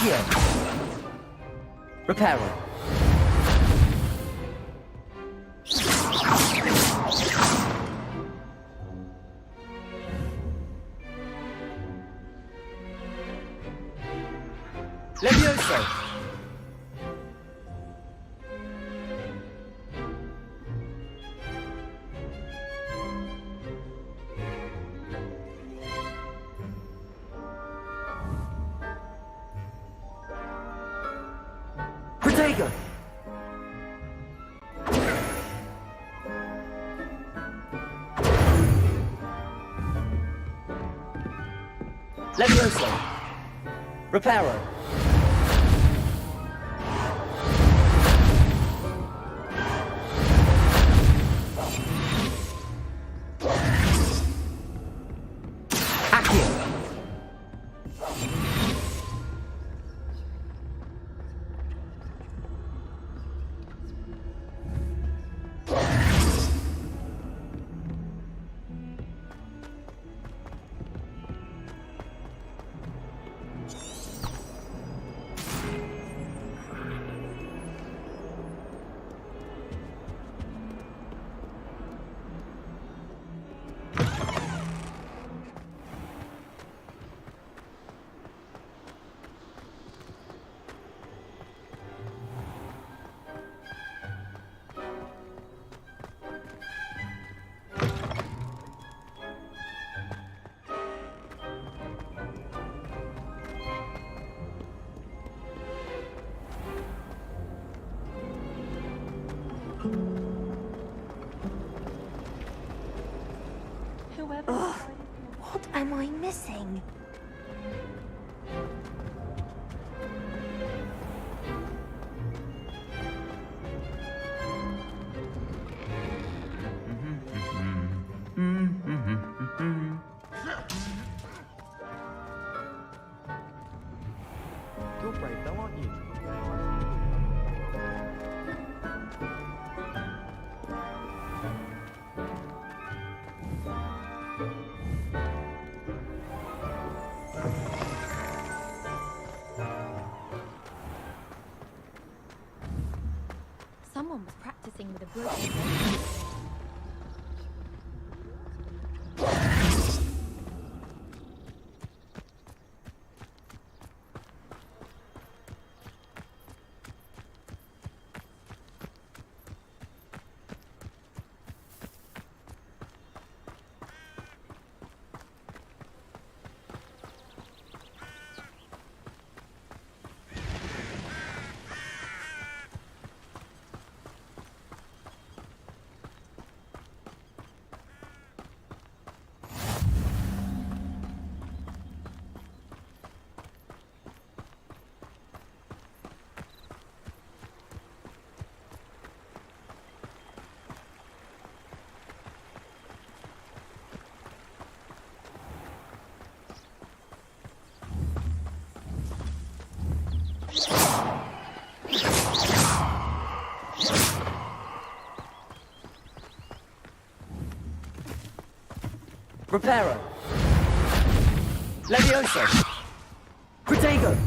Accio. Reparo. Levioso. Protego. Levioso. Reparo. Accio. Ugh, what am I missing? You're brave though, aren't you? Someone was practicing with a broken bow. Reparo. Levioso. Protego.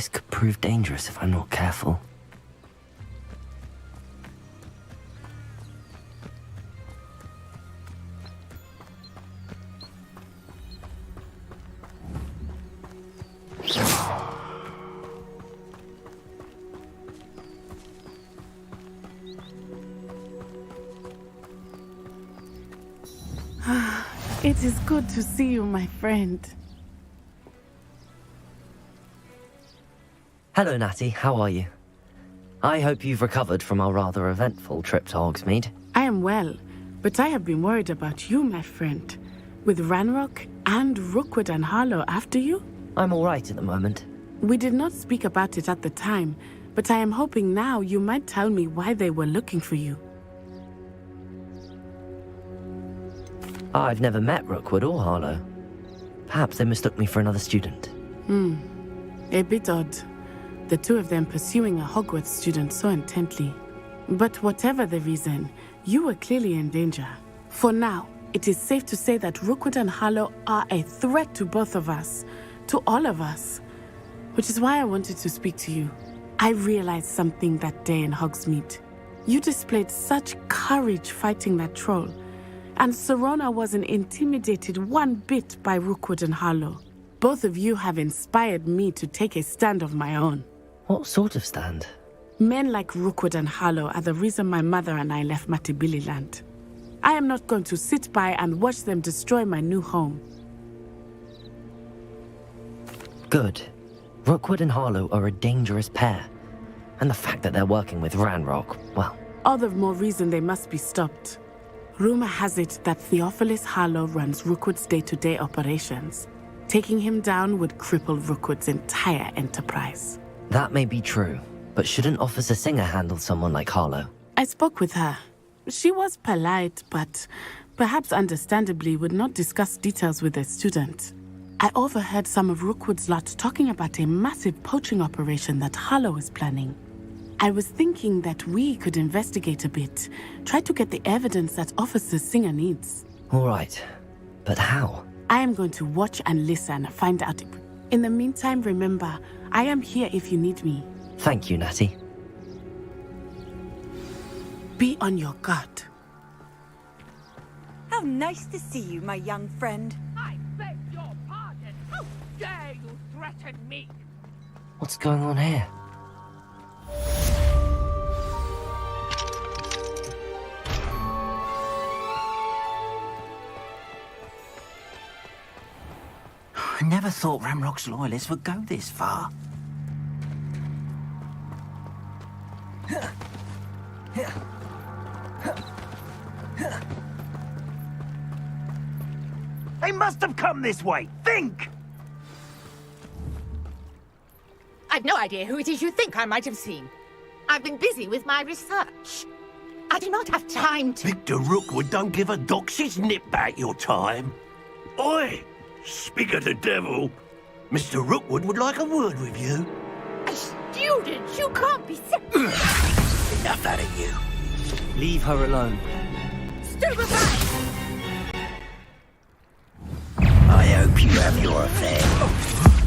This could prove dangerous if I'm not careful. It is good to see you, my friend. Hello, Natty. How are you? I hope you've recovered from our rather eventful trip to Hogsmeade. I am well, but I have been worried about you, my friend. With Ranrock and Rookwood and Harlow after you? I'm all right at the moment. We did not speak about it at the time, but I am hoping now you might tell me why they were looking for you. I've never met Rookwood or Harlow. Perhaps they mistook me for another student. A bit odd. The two of them pursuing a Hogwarts student so intently. But whatever the reason, you were clearly in danger. For now, it is safe to say that Rookwood and Harlow are a threat to both of us. To all of us. Which is why I wanted to speak to you. I realized something that day in Hogsmeade. You displayed such courage fighting that troll. And Serona wasn't intimidated one bit by Rookwood and Harlow. Both of you have inspired me to take a stand of my own. What sort of stand? Men like Rookwood and Harlow are the reason my mother and I left Matabili Land. I am not going to sit by and watch them destroy my new home. Good. Rookwood and Harlow are a dangerous pair. And the fact that they're working with Ranrock, well... All the more reason they must be stopped. Rumor has it that Theophilus Harlow runs Rookwood's day-to-day operations. Taking him down would cripple Rookwood's entire enterprise. That may be true, but shouldn't Officer Singer handle someone like Harlow? I spoke with her. She was polite, but perhaps understandably would not discuss details with a student. I overheard some of Rookwood's lot talking about a massive poaching operation that Harlow is planning. I was thinking that we could investigate a bit, try to get the evidence that Officer Singer needs. All right, but how? I am going to watch and listen, find out. In the meantime, remember, I am here if you need me. Thank you, Natty. Be on your guard. How nice to see you, my young friend. I beg your pardon. How dare you threaten me? What's going on here? I never thought Ranrock's loyalists would go this far. They must have come this way. Think! I've no idea who it is you think I might have seen. I've been busy with my research. I do not have time to... Victor Rookwood don't give a doxy's nip back your time. Oi! Speak of the devil. Mr. Rookwood would like a word with you. A student? You can't be sick. Enough out of you. Leave her alone. Stupefy! I hope you have your affair.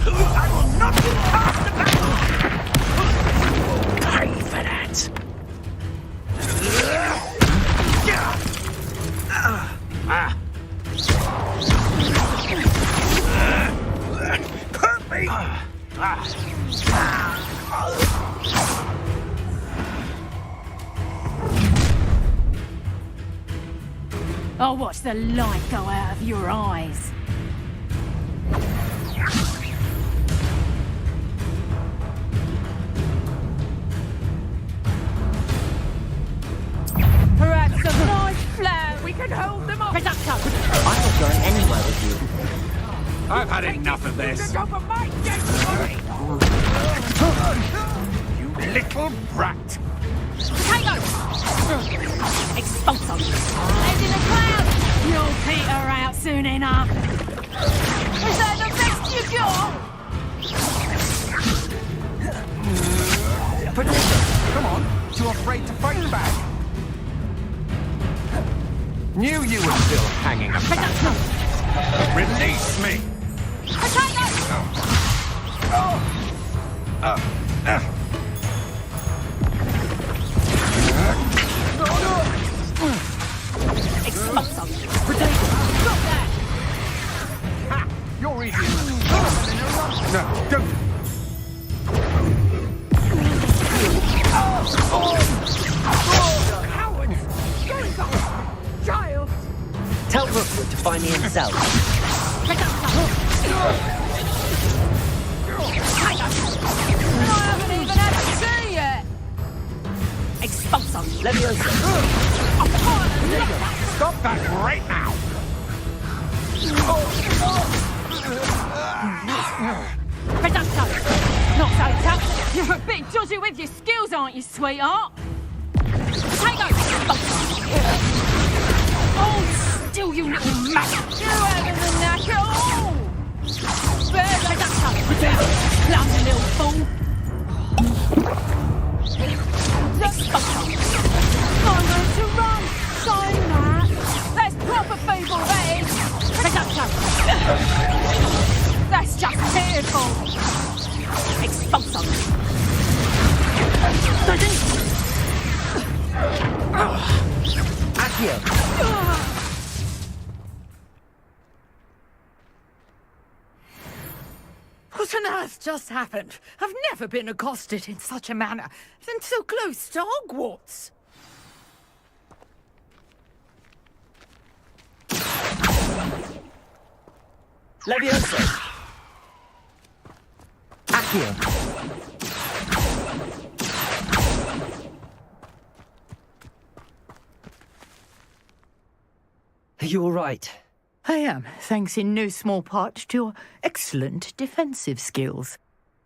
I will not be cast about! Pay for that. Hurt me! I'll watch the light go out of your eyes. Perhaps a nice flare we can hold them off. Reducto! I'm not going anywhere with you. I've had enough of this. Go for my dead body. You little brat. Potato! Expulso! Head in the cloud! You'll peter out soon enough. Is that the best you got? Potato, come on. Too afraid to fight back? Knew you were still hanging about. Potato! Release me. Potato! Expulso! Stop that! Ha! You're easy. No, don't. Cowards! Going on! Child! Tell Rookwood to find me himself. I haven't even had a tea yet! Expulso! Leviosa! Stop that right now. Reducto! Not so tough. You're a bit dodgy with your skills, aren't you, sweetheart? Potato! Oh, still, you little maggot! You haven't the knack at all! Reducto! Clumsy little fool! Expulso! I'm going to run! Sorry, Matt. That's proper feeble, that is! Reducto! That's just pitiful! Expulso! Accio! What on earth just happened? I've never been accosted in such a manner, and so close to Hogwarts. Leviosa! Accio! Are you all right? I am, thanks in no small part to your excellent defensive skills.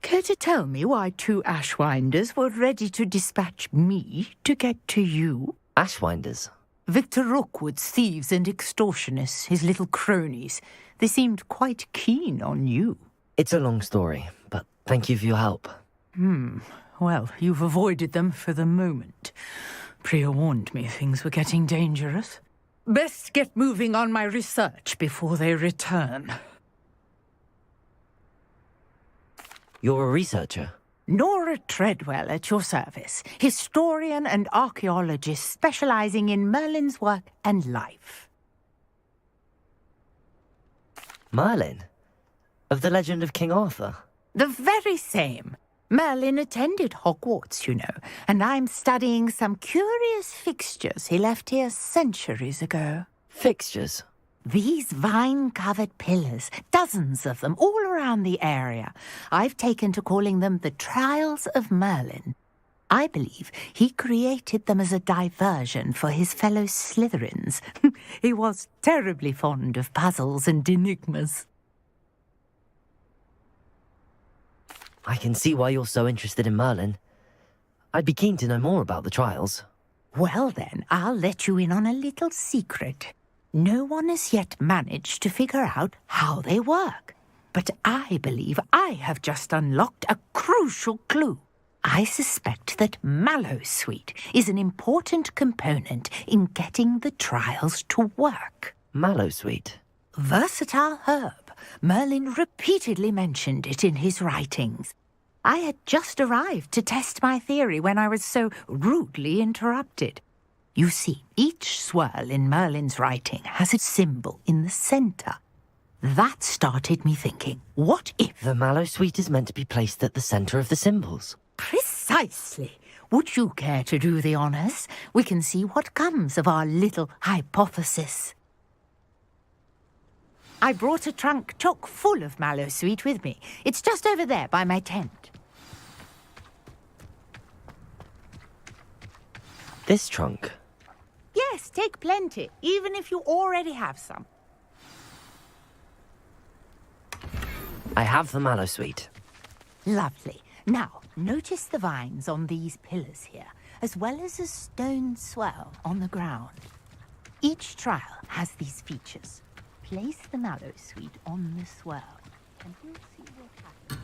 Care to tell me why 2 Ashwinders were ready to dispatch me to get to you? Ashwinders? Victor Rookwood's thieves and extortionists, his little cronies. They seemed quite keen on you. It's a long story, but thank you for your help. Well, you've avoided them for the moment. Priya warned me things were getting dangerous. Best get moving on my research before they return. You're a researcher? Nora Treadwell at your service, historian and archaeologist specializing in Merlin's work and life. Merlin? Of the legend of King Arthur? The very same. Merlin attended Hogwarts, you know, and I'm studying some curious fixtures he left here centuries ago. Fixtures? These vine-covered pillars, dozens of them, all around the area. I've taken to calling them the Trials of Merlin. I believe he created them as a diversion for his fellow Slytherins. He was terribly fond of puzzles and enigmas. I can see why you're so interested in Merlin. I'd be keen to know more about the trials. Well then, I'll let you in on a little secret. No one has yet managed to figure out how they work. But I believe I have just unlocked a crucial clue. I suspect that Mallowsweet is an important component in getting the trials to work. Mallowsweet? Versatile herb. Merlin repeatedly mentioned it in his writings. I had just arrived to test my theory when I was so rudely interrupted. You see, each swirl in Merlin's writing has a symbol in the centre. That started me thinking, what if... The Mallowsweet is meant to be placed at the centre of the symbols. Precisely. Would you care to do the honours? We can see what comes of our little hypothesis. I brought a trunk chock full of Mallowsweet with me. It's just over there by my tent. This trunk? Yes, take plenty, even if you already have some. I have the Mallowsweet. Lovely. Now, notice the vines on these pillars here, as well as a stone swirl on the ground. Each trial has these features. Place the Mallowsweet on the swirl, and you'll see what happens.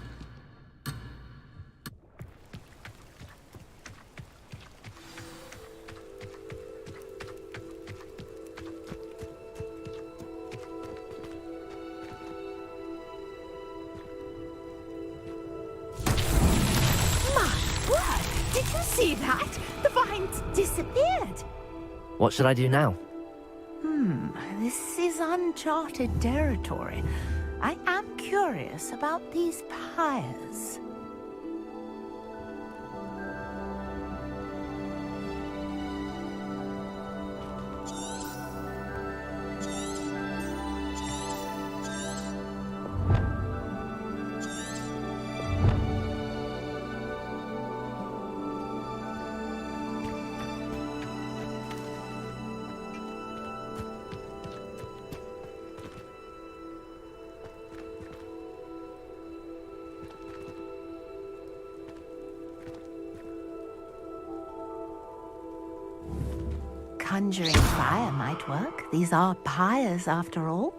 What should I do now? This is uncharted territory. I am curious about these pyres. Conjuring fire might work. These are pyres, after all.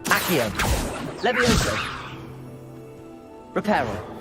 Accio. Levioso. Reparo.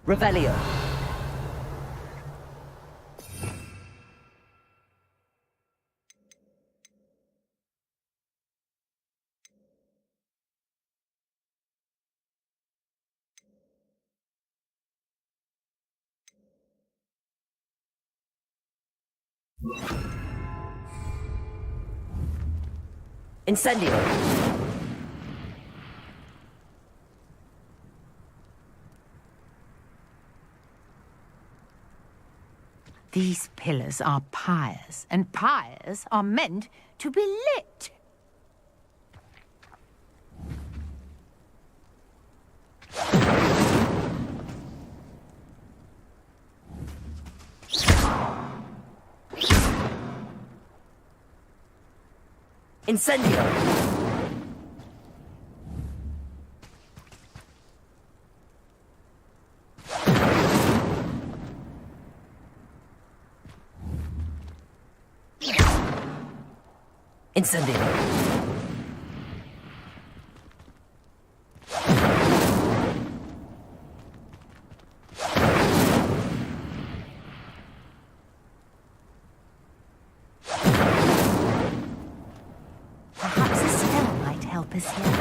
Revelio. Incendio. These pillars are pyres, and pyres are meant to be lit. Incendio. Incendio. Perhaps a spell might help us here.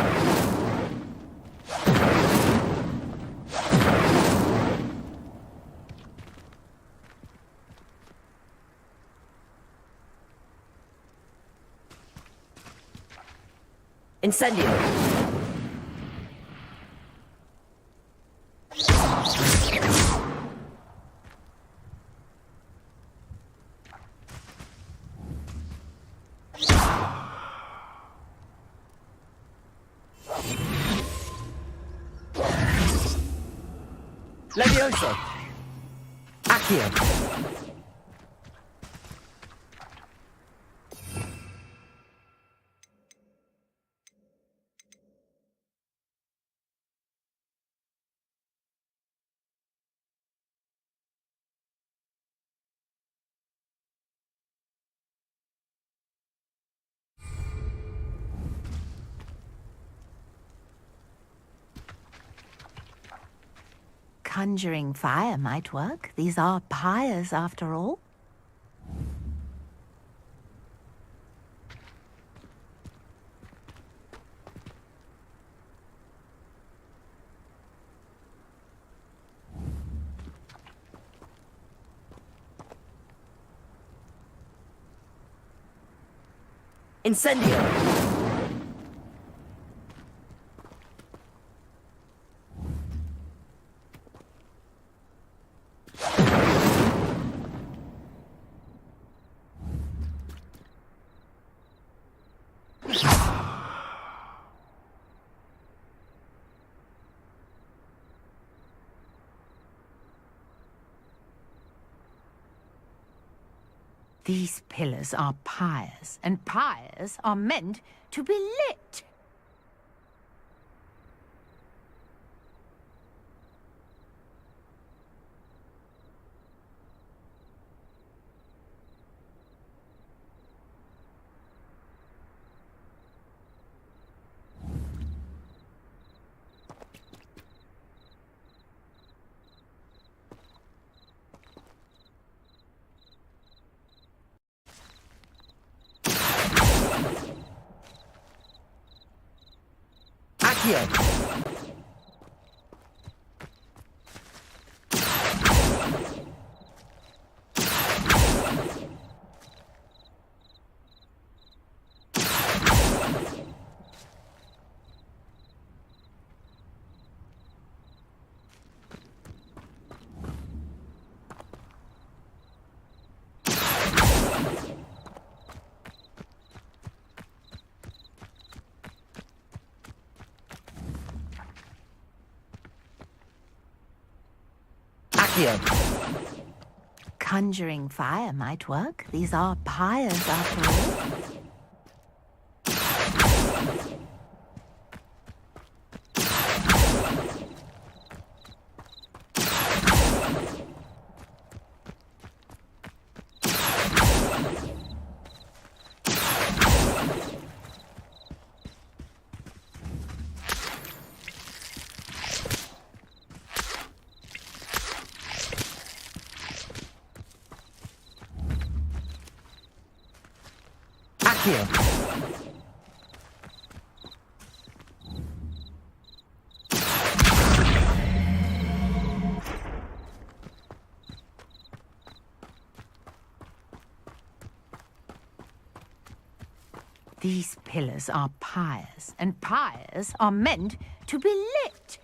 Incendio. Levioso. Accio. Conjuring fire might work. These are pyres, after all. Incendio! These pillars are pyres, and pyres are meant to be lit. Accio! Conjuring fire might work. These are pyres, after all. These pillars are pyres, and pyres are meant to be lit.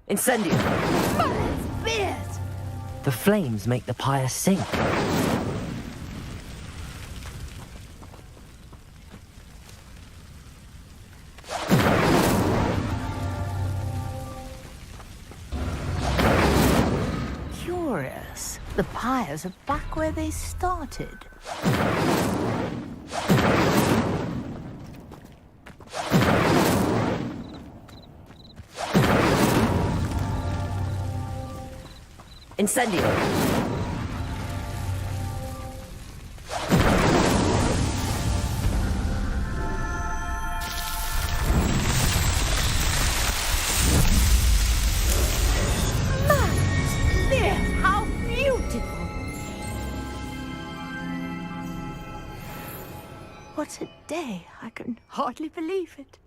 Incendio! Beers! The flames make the pyre sink. Curious. The pyres are back where they started. Incendio! How beautiful! What a day. I can hardly believe it.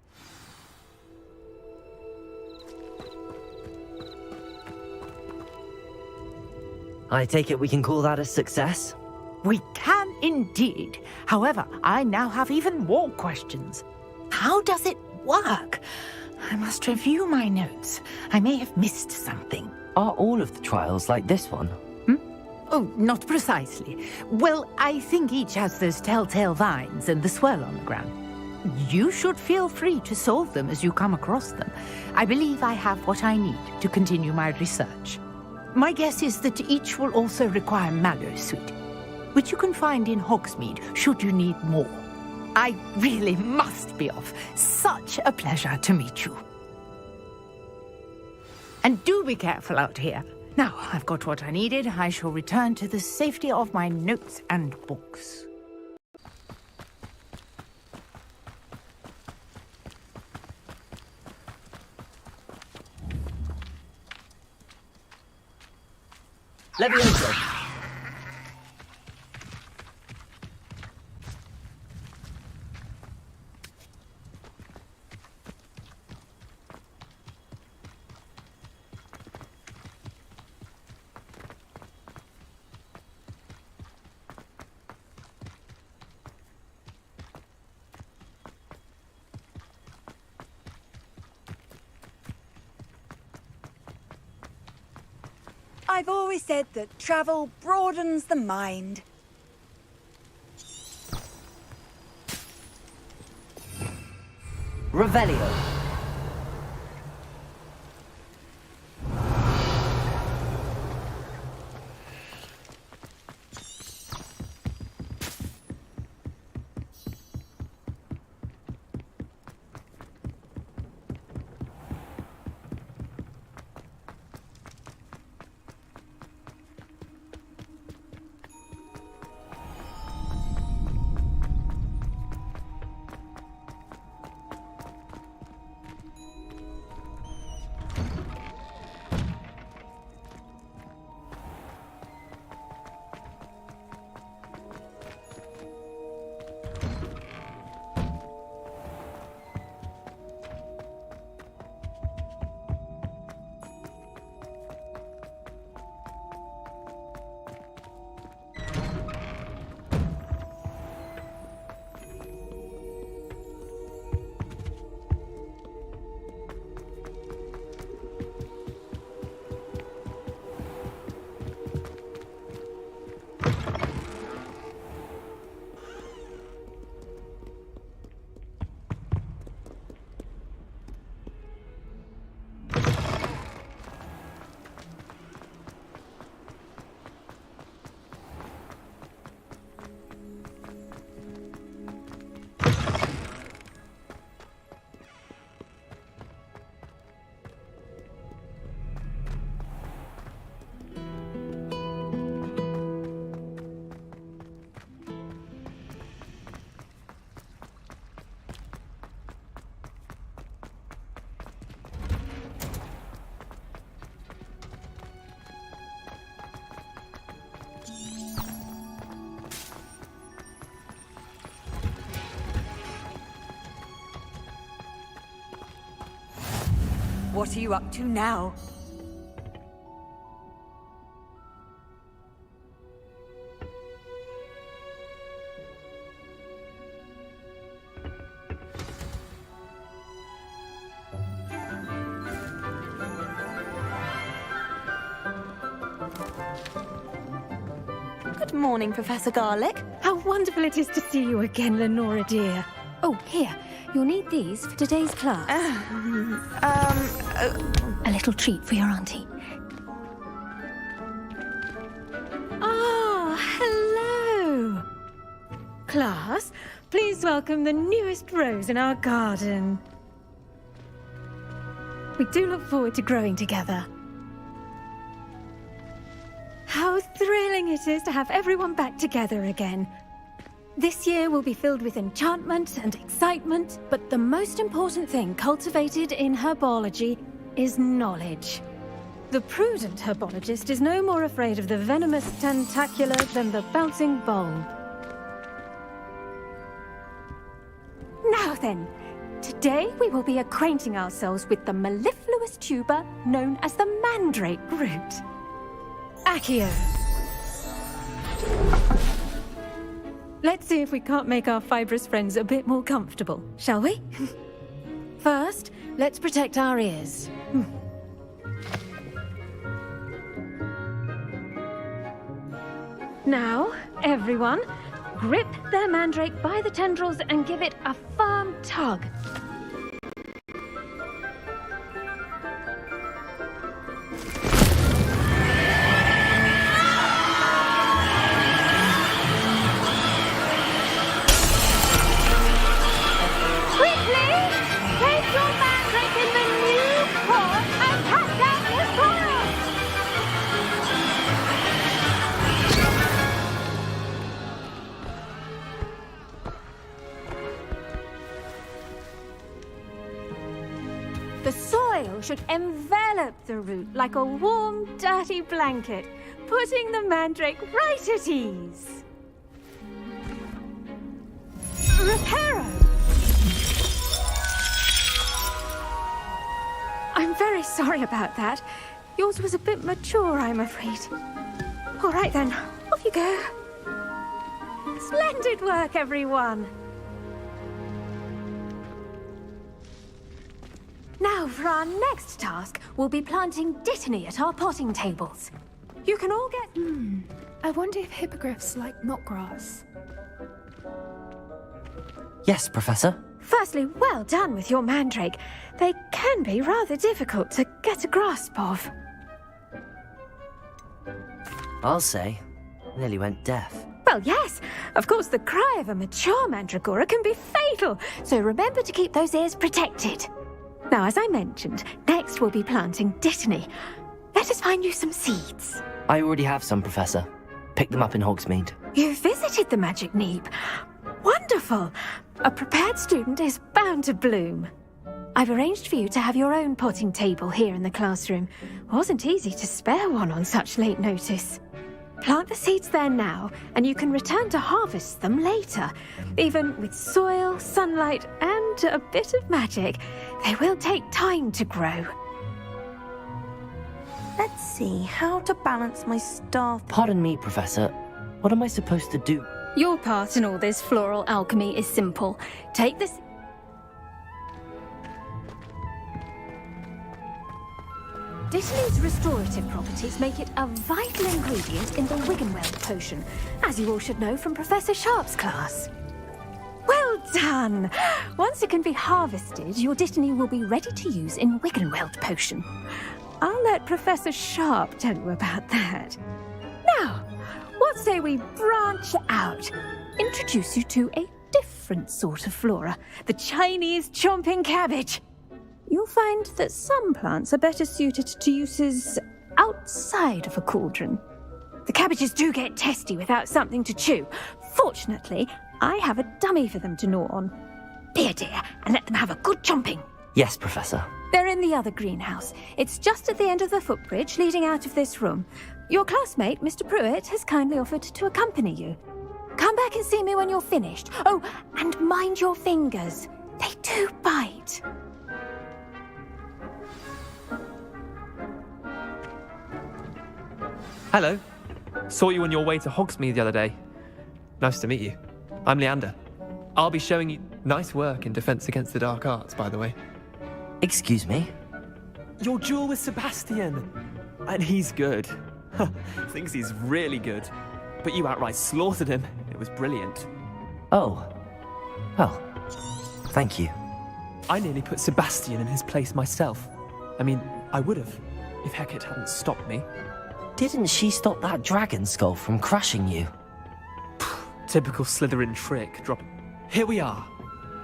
I take it we can call that a success? We can indeed. However, I now have even more questions. How does it work? I must review my notes. I may have missed something. Are all of the trials like this one? Oh, not precisely. Well, I think each has those telltale vines and the swirl on the ground. You should feel free to solve them as you come across them. I believe I have what I need to continue my research. My guess is that each will also require mallow sweet, which you can find in Hogsmeade should you need more. I really must be off. Such a pleasure to meet you. And do be careful out here. Now, I've got what I needed. I shall return to the safety of my notes and books. Levioso. I've always said that travel broadens the mind. Revelio. What are you up to now? Good morning, Professor Garlic. How wonderful it is to see you again, Lenora dear. Oh, here. You'll need these for today's class. A little treat for your auntie. Ah, hello. Class, please welcome the newest rose in our garden. We do look forward to growing together. How thrilling it is to have everyone back together again. This year will be filled with enchantment and excitement, but the most important thing cultivated in herbology is knowledge. The prudent herbologist is no more afraid of the venomous tentacula than the bouncing bulb. Now then, today we will be acquainting ourselves with the mellifluous tuber known as the mandrake root. Accio. Let's see if we can't make our fibrous friends a bit more comfortable, shall we? First, let's protect our ears. Now, everyone, grip their mandrake by the tendrils and give it a firm tug. The soil should envelop the root like a warm, dirty blanket. putting the mandrake right at ease. Reparo! I'm very sorry about that. Yours was a bit mature, I'm afraid. All right then, off you go. Splendid work, everyone. Now, for our next task, we'll be planting dittany at our potting tables. You can all get... I wonder if hippogriffs like knotgrass. Yes, Professor. Firstly, well done with your mandrake. They can be rather difficult to get a grasp of. I'll say. Nearly went deaf. Well, yes. Of course, the cry of a mature mandragora can be fatal, so remember to keep those ears protected. Now, as I mentioned, next we'll be planting dittany. Let us find you some seeds. I already have some, Professor. Picked them up in Hogsmeade. You visited the Magic Neep. Wonderful. A prepared student is bound to bloom. I've arranged for you to have your own potting table here in the classroom. Wasn't easy to spare one on such late notice. Plant the seeds there now, and you can return to harvest them later. Even with soil, sunlight, and a bit of magic, they will take time to grow. Let's see how to balance my staff. Pardon me, Professor. What am I supposed to do? Your part in all this floral alchemy is simple. Take this... Dittany's restorative properties make it a vital ingredient in the Wiggenweld potion, as you all should know from Professor Sharp's class. Well done! Once it can be harvested, your dittany will be ready to use in Wiggenweld potion. I'll let Professor Sharp tell you about that. Now, what say we branch out? Introduce you to a different sort of flora, the Chinese chomping cabbage. You'll find that some plants are better suited to uses outside of a cauldron. The cabbages do get testy without something to chew. Fortunately, I have a dummy for them to gnaw on. Be a dear and let them have a good chomping. Yes, Professor. They're in the other greenhouse. It's just at the end of the footbridge leading out of this room. Your classmate, Mr. Pruitt, has kindly offered to accompany you. Come back and see me when you're finished. Oh, and mind your fingers. They do bite. Hello. Saw you on your way to Hogsmeade the other day. Nice to meet you. I'm Leander. I'll be showing you nice work in Defense Against the Dark Arts, by the way. Excuse me? Your duel with Sebastian. And he's good. Thinks he's really good. But you outright slaughtered him. It was brilliant. Oh. Well, thank you. I nearly put Sebastian in his place myself. I mean, I would have, if Hecate hadn't stopped me. Didn't she stop that dragon skull from crushing you? Typical Slytherin trick. Drop it. Here we are.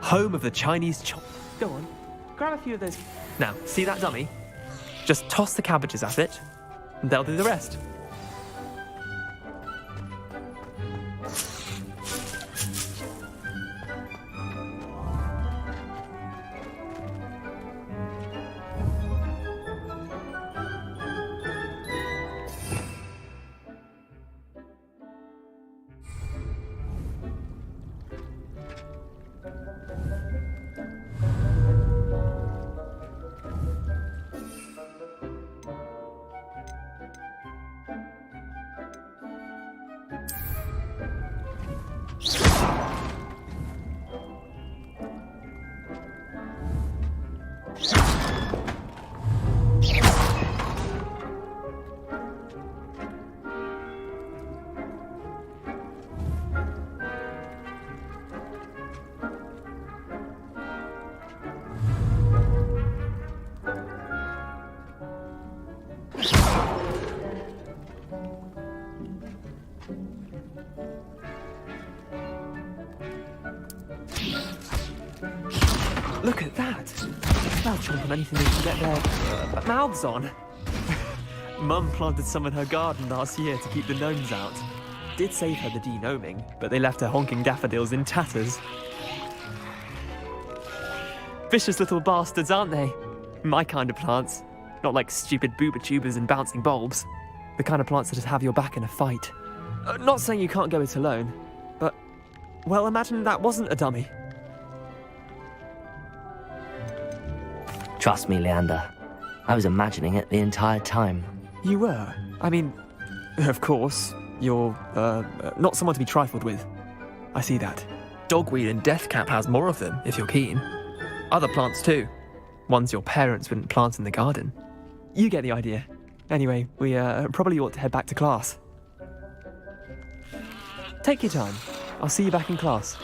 Home of the Chinese chop. Go on. Grab a few of those. Now, see that dummy? Just toss the cabbages at it, and they'll do the rest. Look at that! They'll chomp on anything they can get their mouths on. Mum planted some in her garden last year to keep the gnomes out. Did save her the de-gnoming, but they left her honking daffodils in tatters. Vicious little bastards, aren't they? My kind of plants. Not like stupid booba tubers and bouncing bulbs. The kind of plants that just have your back in a fight. Not saying you can't go it alone, but, well, imagine that wasn't a dummy. Trust me, Leander. I was imagining it the entire time. You were? I mean, of course, you're, not someone to be trifled with. I see that. Dogweed and deathcap has more of them, if you're keen. Other plants too. Ones your parents wouldn't plant in the garden. You get the idea. Anyway, we probably ought to head back to class. Take your time. I'll see you back in class.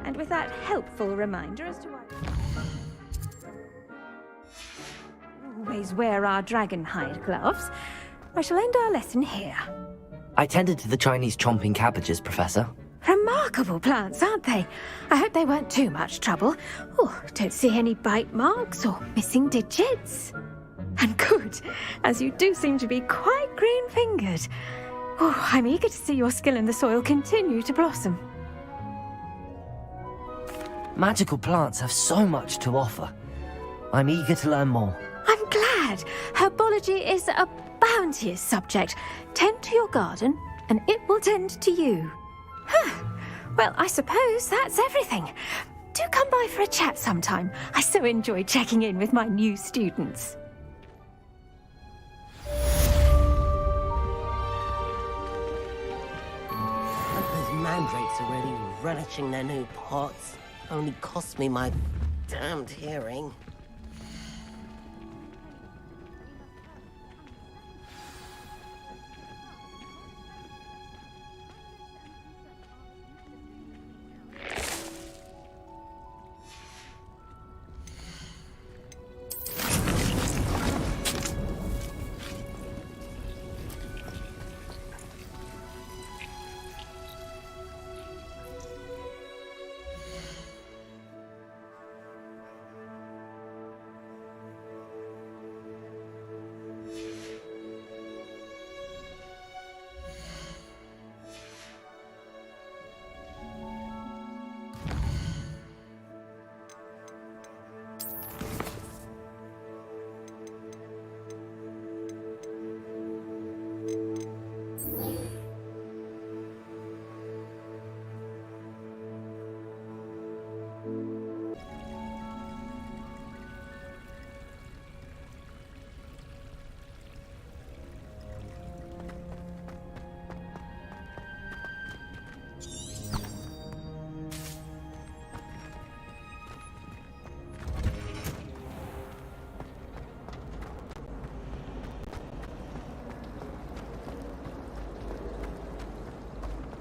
And with that helpful reminder as to why we always wear our dragon hide gloves, I shall end our lesson here. I tended to the Chinese chomping cabbages, Professor. Remarkable plants, aren't they? I hope they weren't too much trouble. Oh, don't see any bite marks or missing digits. And good, as you do seem to be quite green-fingered. Oh, I'm eager to see your skill in the soil continue to blossom. Magical plants have so much to offer. I'm eager to learn more. I'm glad. Herbology is a bounteous subject. Tend to your garden, and it will tend to you. Well, I suppose that's everything. Do come by for a chat sometime. I so enjoy checking in with my new students. Those mandrakes are really relishing their new pots. Only cost me my damned hearing.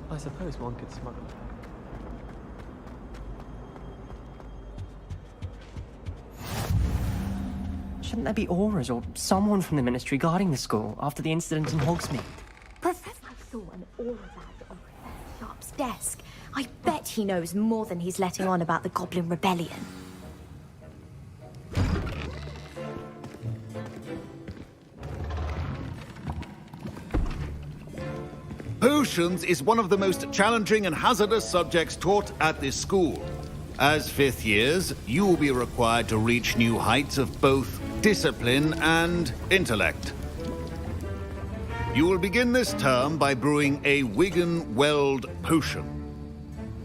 I suppose one could smuggle. Shouldn't there be auras or someone from the Ministry guarding the school after the incident in Hogsmeade? Professor, I saw an aura tag on Professor Sharp's desk. I bet he knows more than he's letting on about the Goblin Rebellion. Potions is one of the most challenging and hazardous subjects taught at this school. As fifth years, you will be required to reach new heights of both discipline and intellect. You will begin this term by brewing a Wigan-Weld potion.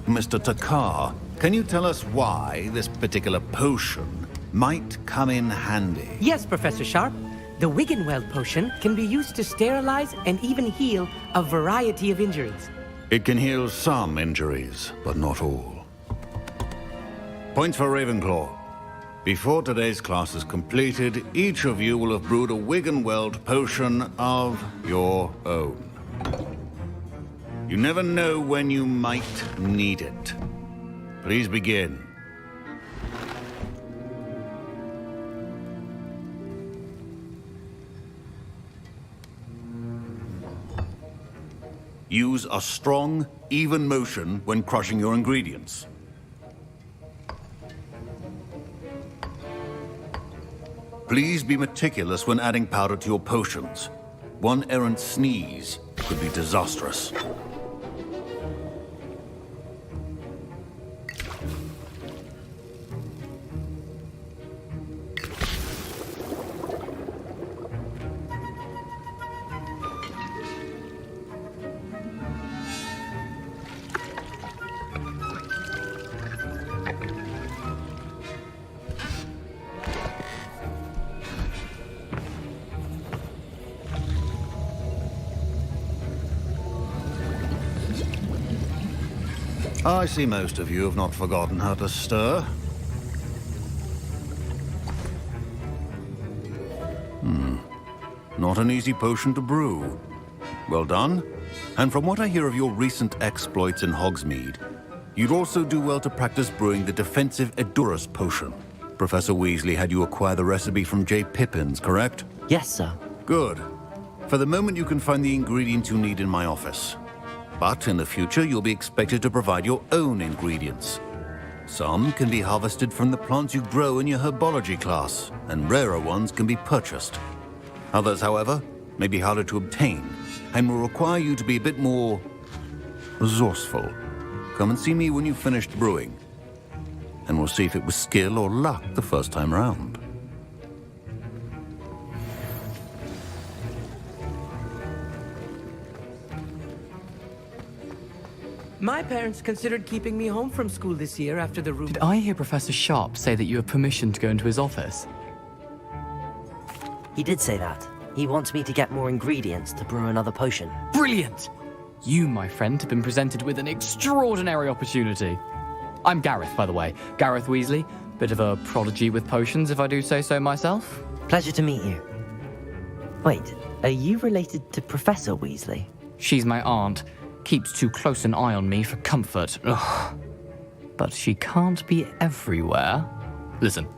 Mr. Takar, can you tell us why this particular potion might come in handy? Yes, Professor Sharp. The Wigan-Weld potion can be used to sterilize and even heal a variety of injuries. It can heal some injuries, but not all. Points for Ravenclaw. Before today's class is completed, each of you will have brewed a Wigan-Weld potion of your own. You never know when you might need it. Please begin. Use a strong, even motion when crushing your ingredients. Please be meticulous when adding powder to your potions. One errant sneeze could be disastrous. I see most of you have not forgotten how to stir. Not an easy potion to brew. Well done. And from what I hear of your recent exploits in Hogsmeade, you'd also do well to practice brewing the defensive Edurus potion. Professor Weasley had you acquire the recipe from J. Pippin's, correct? Yes, sir. Good. For the moment, you can find the ingredients you need in my office. But in the future, you'll be expected to provide your own ingredients. Some can be harvested from the plants you grow in your herbology class, and rarer ones can be purchased. Others, however, may be harder to obtain, and will require you to be a bit more resourceful. Come and see me when you've finished brewing, and we'll see if it was skill or luck the first time round. My parents considered keeping me home from school this year after the Did I hear Professor Sharp say that you have permission to go into his office? He did say that. He wants me to get more ingredients to brew another potion. Brilliant! You, my friend, have been presented with an extraordinary opportunity. I'm Gareth, by the way. Gareth Weasley. Bit of a prodigy with potions, if I do say so myself. Pleasure to meet you. Wait, are you related to Professor Weasley? She's my aunt. Keeps too close an eye on me for comfort. Ugh. But she can't be everywhere. Listen,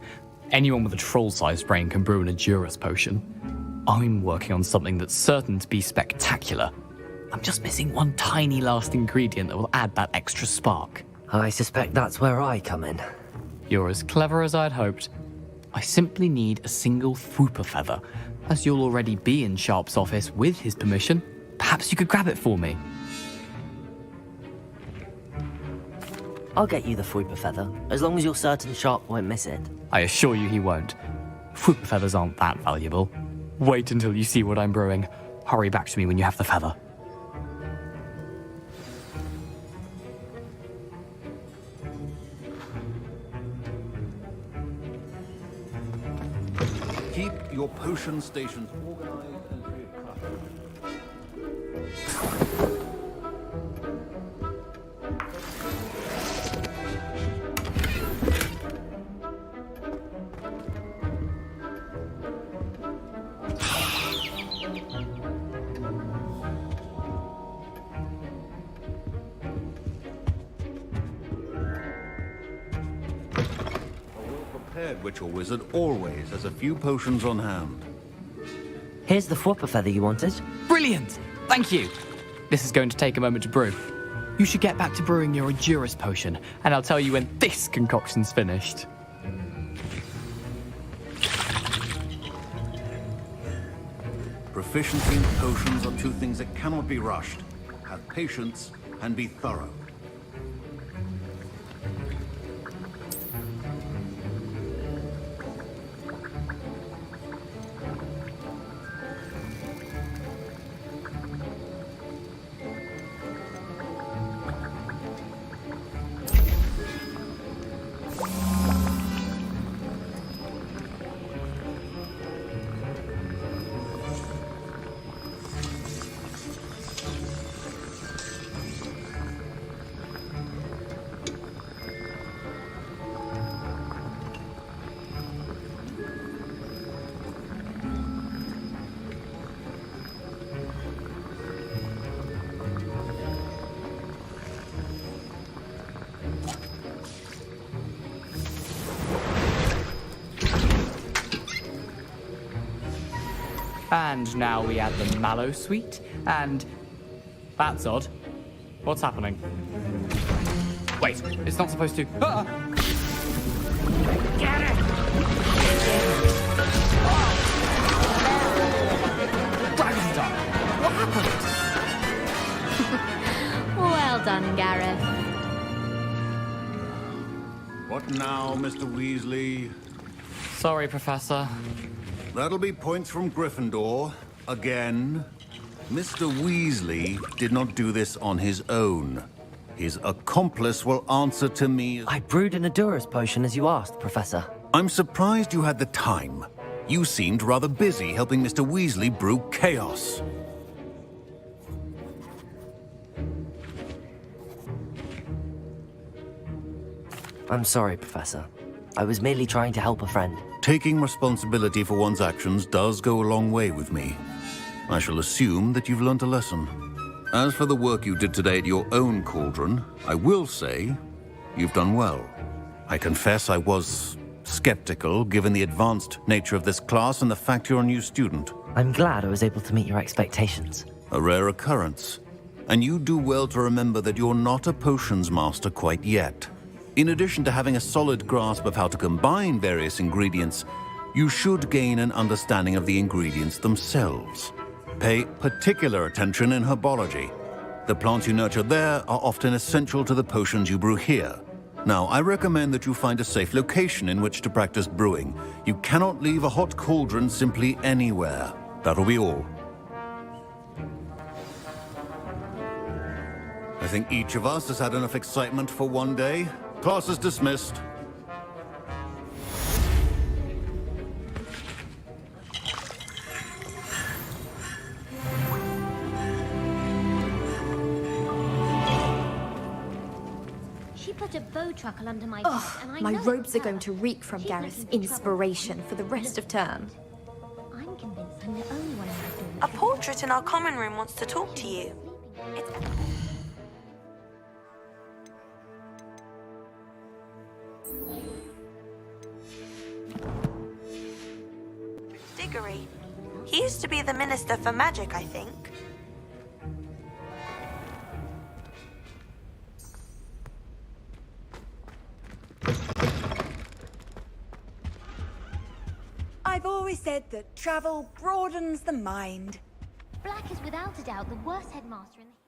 anyone with a troll-sized brain can brew an Edurus potion. I'm working on something that's certain to be spectacular. I'm just missing one tiny last ingredient that will add that extra spark. I suspect that's where I come in. You're as clever as I'd hoped. I simply need a single Thwooper feather. As you'll already be in Sharp's office with his permission, perhaps you could grab it for me. I'll get you the Thwooper feather, as long as you're certain Sharp won't miss it. I assure you he won't. Thwooper feathers aren't that valuable. Wait until you see what I'm brewing. Hurry back to me when you have the feather. Keep your potion stations organized and free of clutter. Witcher Wizard always has a few potions on hand. Here's the Thwooper feather you wanted. Brilliant! Thank you! This is going to take a moment to brew. You should get back to brewing your Edurus potion, and I'll tell you when this concoction's finished. Proficiency in potions are two things that cannot be rushed. Have patience and be thorough. And now we add the Mallow Sweet, and... That's odd. What's happening? Wait, it's not supposed to... Ah! Get it! now, Mr. Weasley. Sorry, Professor. That'll be points from Gryffindor. Again. Mr. Weasley did not do this on his own. His accomplice will answer to me. I brewed an Adurus potion as you asked, Professor. I'm surprised you had the time. You seemed rather busy helping Mr. Weasley brew chaos. I'm sorry, Professor. I was merely trying to help a friend. Taking responsibility for one's actions does go a long way with me. I shall assume that you've learnt a lesson. As for the work you did today at your own cauldron, I will say you've done well. I confess I was skeptical, given the advanced nature of this class and the fact you're a new student. I'm glad I was able to meet your expectations. A rare occurrence. And you do well to remember that you're not a potions master quite yet. In addition to having a solid grasp of how to combine various ingredients, you should gain an understanding of the ingredients themselves. Pay particular attention in herbology. The plants you nurture there are often essential to the potions you brew here. Now, I recommend that you find a safe location in which to practice brewing. You cannot leave a hot cauldron simply anywhere. That'll be all. I think each of us has had enough excitement for one day. Class is dismissed. She put a bow truckle under my bed, and I My know robes it's are going to reek from Gareth's inspiration for the rest of term. I'm convinced I'm the only one who's doing A portrait in our common room wants to talk to you. Diggory. He used to be the Minister for Magic, I think. I've always said that travel broadens the mind. Black is without a doubt the worst headmaster in the